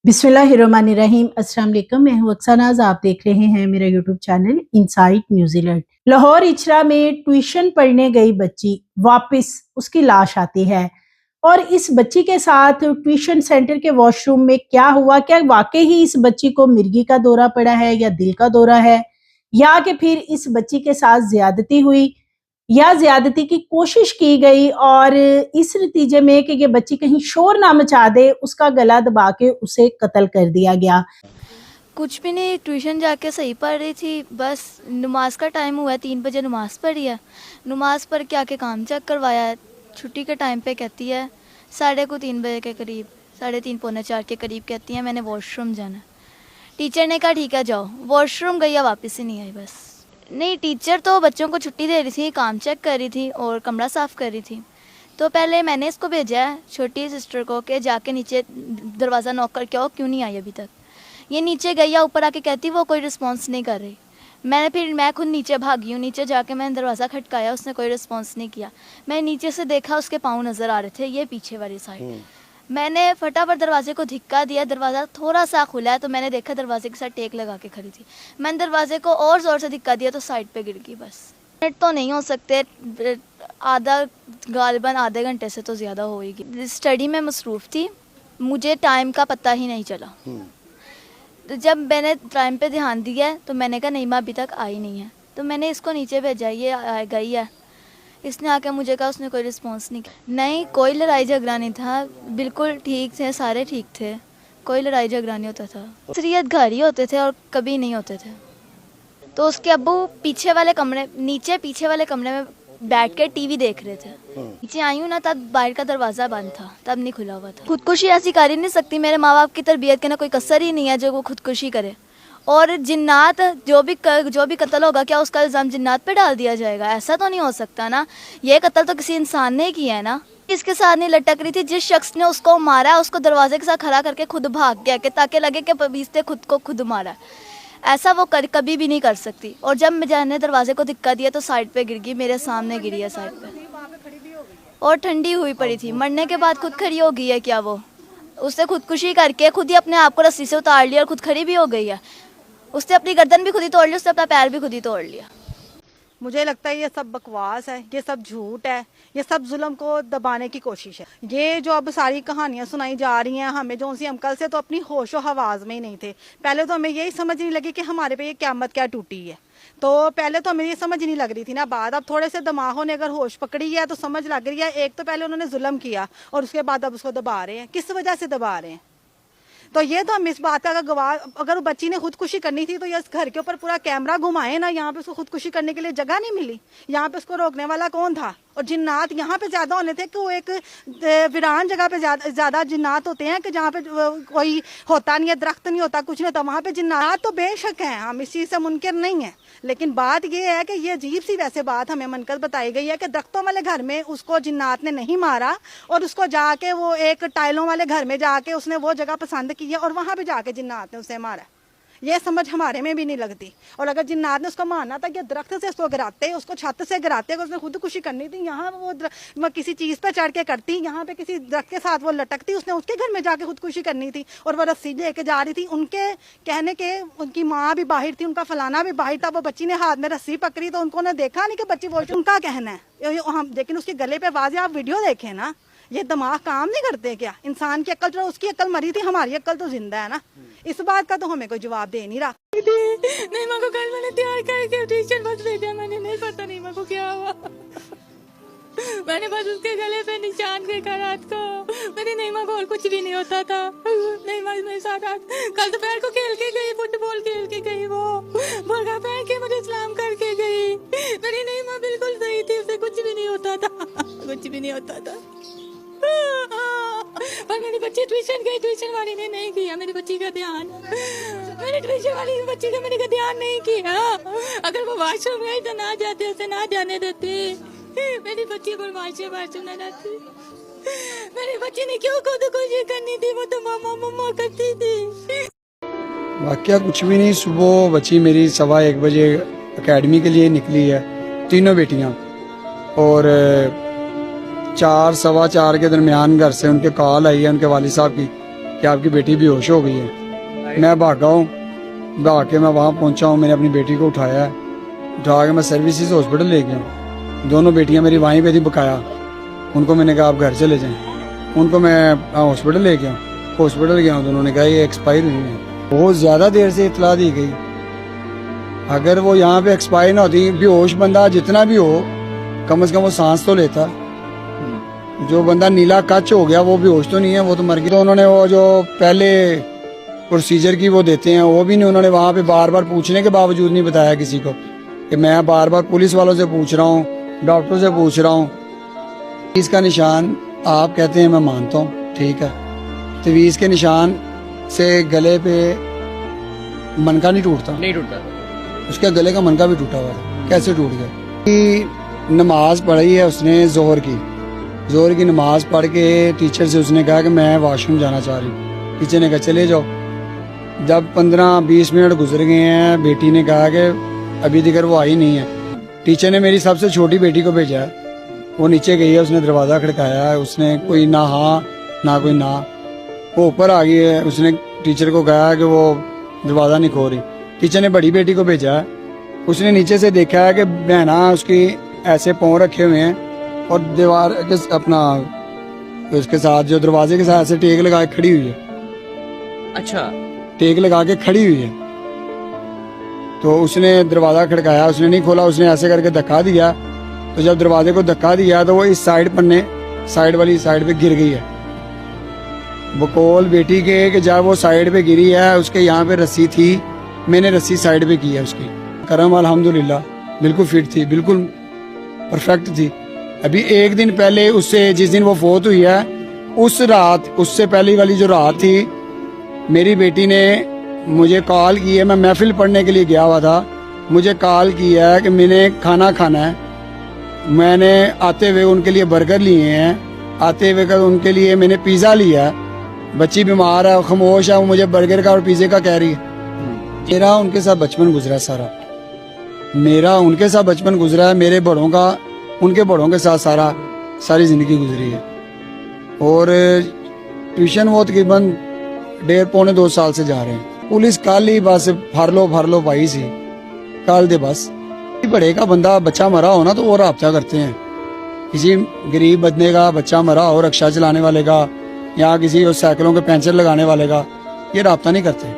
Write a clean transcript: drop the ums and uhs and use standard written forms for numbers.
बिस्मिल्लाहिर्रहमानिर्रहीम। अस्सलाम वालेकुम। मैं हूं अक्सानाज। आप देख रहे हैं मेरा YouTube channel insight New Zealand. Lahore Ichhra में ट्यूशन पढ़ने गई बच्ची वापस उसकी लाश आती है और इस बच्ची के साथ ट्यूशन सेंटर के वॉशरूम में क्या हुआ, क्या वाकई ही इस बच्ची को मिर्गी का दौरा पड़ा है या दिल का दौरा है, या कि फिर इस बच्ची के साथ ज्यादती हुई या ज्यादती की कोशिश की गई और इस नतीजे में कि ये बच्ची कहीं शोर ना मचा दे, उसका गला दबा के उसे कत्ल कर दिया गया। कुछ भी नहीं, ट्यूशन जाके सही पढ़ रही थी। बस नमाज का टाइम हुआ है, 3 बजे नमाज पढ़ी है। नमाज पढ़ के आके काम चेक करवाया है। छुट्टी के टाइम पे कहती है 3:30 बजे के करीब, 3:30 पौने 4 के करीब कहती है मैंने वॉशरूम जाना है। टीचर ने कहा ठीक है जाओ। वॉशरूम गई या वापस ही नहीं आई। बस नहीं, टीचर तो बच्चों को छुट्टी दे रही थी, काम चेक कर रही थी और कमरा साफ़ कर रही थी। तो पहले मैंने इसको भेजा है छोटी सिस्टर को कि जाके नीचे दरवाज़ा नॉक करके आओ, क्यों नहीं आई अभी तक। ये नीचे गई या ऊपर आके कहती वो कोई रिस्पॉन्स नहीं कर रही। मैं खुद नीचे भागी हूँ। नीचे जाके मैंने दरवाज़ा खटकाया, उसने कोई रिस्पॉन्स नहीं किया। मैं नीचे से देखा, उसके पाँव नज़र आ रहे थे, ये पीछे वाली साइड। मैंने फटाफट दरवाजे को धिक्का दिया। दरवाज़ा थोड़ा सा खुला है तो मैंने देखा दरवाजे के साथ टेक लगा के खड़ी थी। मैंने दरवाजे को और ज़ोर से धिक्का दिया तो साइड पे गिर गई। बस मिनट तो नहीं हो सकते, गालिबन आधे घंटे से तो ज़्यादा होएगी। स्टडी में मसरूफ़ थी, मुझे टाइम का पता ही नहीं चला। तो जब मैंने टाइम पे ध्यान दिया है तो मैंने कहा नईमा अभी तक आई नहीं है, तो मैंने इसको नीचे भेजा। ये गई है, इसने आके मुझे कहा उसने कोई रिस्पॉन्स नहीं किया। नहीं, कोई लड़ाई झगड़ा नहीं था, बिल्कुल ठीक थे, सारे ठीक थे, कोई लड़ाई झगड़ा नहीं होता था। अक्सरियत घर ही होते थे और कभी नहीं होते थे। तो उसके अब्बू नीचे पीछे वाले कमरे में बैठ के टीवी देख रहे थे। नीचे आई हूँ ना तब बाहर का दरवाज़ा बंद था, तब नहीं खुला हुआ था। खुदकुशी ऐसी कर ही नहीं सकती, मेरे माँ बाप की तरबियत के ना कोई कसर ही नहीं है जो वो खुदकुशी करे। और जिन्नात जो भी कत्ल होगा, क्या उसका इल्ज़ाम जिन्नात पे डाल दिया जाएगा? ऐसा तो नहीं हो सकता ना। ये कत्ल तो किसी इंसान ने किया है ना। इसके साथ नहीं लटक रही थी, जिस शख्स ने उसको मारा उसको दरवाजे के साथ खड़ा करके खुद भाग गया कि ताकि लगे कि इसने खुद को खुद मारा। ऐसा वो कभी भी नहीं कर सकती। और जब मैंने दरवाजे को धिक्का दिया तो साइड पे गिर गई, मेरे सामने गिरी है साइड पे, और ठंडी हुई पड़ी थी। मरने के बाद खुद खड़ी हो गई है क्या वो? उसने खुदकुशी करके खुद ही अपने आप को रस्सी से उतार लिया और खुद खड़ी भी हो गई है। उसने अपनी गर्दन भी खुद ही तोड़ ली, उसने अपना पैर भी खुद ही तोड़ लिया। मुझे लगता है ये सब बकवास है, ये सब झूठ है, ये सब जुल्म को दबाने की कोशिश है। ये जो अब सारी कहानियां सुनाई जा रही हैं हमें, जो उनसे हम कल से तो अपनी होशो हवास में ही नहीं थे। पहले तो हमें यही समझ नहीं लगी कि हमारे पे ये क़यामत क्या टूटी है। तो पहले तो हमें ये समझ नहीं लग रही थी ना बात। अब थोड़े से दिमागों ने अगर होश पकड़ी है तो समझ लग रही है। एक तो पहले उन्होंने जुल्म किया और उसके बाद अब उसको दबा रहे हैं। किस वजह से दबा रहे हैं? तो ये तो हम इस बात का गवाह, अगर बच्ची ने खुदकुशी करनी थी तो ये घर के ऊपर पूरा कैमरा घुमाए ना। यहाँ पे उसको खुदकुशी करने के लिए जगह नहीं मिली, यहाँ पे उसको रोकने वाला कौन था? और जिन्नात यहाँ पे ज्यादा होने थे कि वो एक वीरान जगह पे ज्यादा जिन्नात होते हैं कि जहाँ पे कोई होता नहीं है, दरख्त नहीं होता, कुछ नहीं होता, वहाँ पे जिन्नात तो बेशक हैं, हम इस चीज से मुनकर नहीं है। लेकिन बात ये है कि ये अजीब सी वैसे बात हमें मनकर बताई गई है कि दरख्तों वाले घर में उसको जिन्नात ने नहीं मारा और उसको जाके वो एक टाइलों वाले घर में जाके उसने वो जगह पसंद की है और वहां पे जाके जिन्नात ने उसे मारा। ये समझ हमारे में भी नहीं लगती। और अगर जिन्नात ने उसको मारना था कि दरख्त से उसको गिराते, उसको छत से गिराते, अगर उसने खुदकुशी करनी थी यहाँ वो किसी चीज़ पे चढ़ के करती, यहाँ पे किसी दरख्त के साथ वो लटकती, उसने उसके घर में जाके खुदकुशी करनी थी और वो रस्सी लेके जा रही थी। उनके कहने के उनकी माँ भी बाहर थी, उनका फलाना भी बाहर था, वो बच्ची ने हाथ में रस्सी पकड़ी तो उनको देखा नहीं कि बच्ची वो, उनका कहना है हम, लेकिन उसके गले पे वाज़े आप वीडियो देखें ना, ये दिमाग काम नहीं करते क्या? इंसान की अक्ल तो, उसकी अक्ल मरी थी, हमारी अक्ल तो जिंदा है ना। इस बात का तो हमें कोई जवाब दे नहीं रहा। नईमा को कल मैंने तैयार करके ट्यूशन बस भेजा, मैंने नहीं पता नईमा को क्या हुआ। मैंने बस उसके गले पे निशान देखा रात को। मेरी नईमा को और कुछ भी नहीं होता था। नईमा मेरे साथ कल दोपहर को खेल के गई, फुटबॉल खेल के गई, वो बुर्का पहन के मुझे सलाम करके गई। मेरी नईमा बिल्कुल सही थी, उसे कुछ भी नहीं होता था, कुछ भी नहीं होता था। पर मेरी बच्ची ट्यूशन गई, ट्यूशन वाली ने नहीं किया मेरी बच्ची का ध्यान। मैंने ट्यूशन वाली बच्ची का मेरे का ध्यान नहीं किया। अगर वो वॉशरूम गई तो ना जाते, उसे ना जाने देते। मेरी बच्ची को वॉशरूम ना जाती। मेरी बच्ची ने क्यों खुदकुशी करनी थी? वो तो मामा मम्मा करती थी। वाकया कुछ भी नहीं। सुबह बच्ची मेरी 1:15 बजे एकेडमी के लिए निकली है, तीनों बेटियां, और 4 सवा 4 के दरमियान घर से उनके कॉल आई है उनके वालिद साहब की कि आपकी बेटी बेहोश हो गई है। मैं भागा हूँ, भाग के मैं वहाँ पहुँचा हूँ। मैंने अपनी बेटी को उठाया है, उठा के मैं सर्विसेज हॉस्पिटल ले गया हूँ। दोनों बेटियाँ मेरी वहीं पे थी बकाया। उनको मैंने कहा आप घर चले जाएं। उनको मैं हॉस्पिटल ले गया, हॉस्पिटल गया हूँ तो उन्होंने कहा ये एक्सपायर हुई है। बहुत ज़्यादा देर से इतला दी गई। अगर वो यहाँ पे एक्सपायर ना होती, बेहोश बंदा जितना भी हो कम से कम वो सांस तो लेता। जो बंदा नीला कच हो गया वो बेहोश तो नहीं है, वो तो मर गया। तो उन्होंने वो जो पहले प्रोसीजर की वो देते हैं वो भी नहीं, उन्होंने वहाँ पे बार बार पूछने के बावजूद नहीं बताया किसी को। कि मैं बार बार पुलिस वालों से पूछ रहा हूँ, डॉक्टर से पूछ रहा हूँ। इसका निशान आप कहते हैं, मैं मानता हूँ, ठीक है। तवीज़ के निशान से गले पे मनका नहीं टूटता, नहीं टूटता। उसके गले का मनका भी टूटा हुआ है। कैसे टूट गया? कि नमाज पढ़ी है उसने जोहर की नमाज पढ़ के टीचर से उसने कहा कि मैं वॉशरूम जाना चाह रही हूँ। टीचर ने कहा चले जाओ। जब 15-20 मिनट गुजर गए हैं, बेटी ने कहा कि अभी तक वो आई नहीं है। टीचर ने मेरी सबसे छोटी बेटी को भेजा है, वो नीचे गई है, उसने दरवाज़ा खड़काया है, उसने कोई ना हाँ ना कोई ना, वो ऊपर आ गई है। उसने टीचर को कहा कि वो दरवाज़ा नहीं खोल रही। टीचर ने बड़ी बेटी को भेजा है, उसने नीचे से देखा है कि बहना उसकी ऐसे पाँव रखे हुए हैं और दीवार के अपना उसके साथ जो दरवाजे के साथ ऐसे टेक लगा के खड़ी हुई है। अच्छा, टेक लगा के खड़ी हुई है। तो उसने दरवाज़ा खड़काया, उसने नहीं खोला, उसने ऐसे करके धक्का दिया। तो जब दरवाजे को धक्का दिया तो वो इस साइड पन्ने साइड वाली साइड पे गिर गई है। बकौल बेटी के कि जब वो साइड पे गिरी है, उसके यहाँ पे रस्सी थी, मैंने रस्सी साइड पे की है उसकी। करम अल्हम्दुलिल्लाह बिल्कुल फिट थी, बिल्कुल परफेक्ट थी। अभी एक दिन पहले उससे, जिस दिन वो फोत हुई है, उस रात, उससे पहले वाली जो रात थी, मेरी बेटी ने मुझे कॉल की है। मैं महफिल पढ़ने के लिए गया हुआ था, मुझे कॉल किया है कि मैंने खाना खाना है। मैंने आते हुए उनके लिए बर्गर लिए हैं, आते हुए उनके लिए मैंने पिज़्ज़ा लिया है। बच्ची बीमार है, खामोश है, वो मुझे बर्गर का और पिज़्ज़े का कह रही है। मेरा उनके साथ बचपन गुजरा सारा, मेरा उनके साथ बचपन गुजरा है। मेरे बड़ों का उनके बड़ों के साथ सारी जिंदगी गुजरी है। और ट्यूशन वो तकरीबन 1.5-2 साल से जा रहे हैं। पुलिस कल ही बस फर लो पाई सी कल दे बस। बड़े का बंदा बच्चा मरा हो ना तो वो राब्ता करते हैं। किसी गरीब बंदे का बच्चा मरा हो, रिक्शा चलाने वाले का या किसी साइकिलों के पंचर लगाने वाले का, ये राब्ता नहीं करते।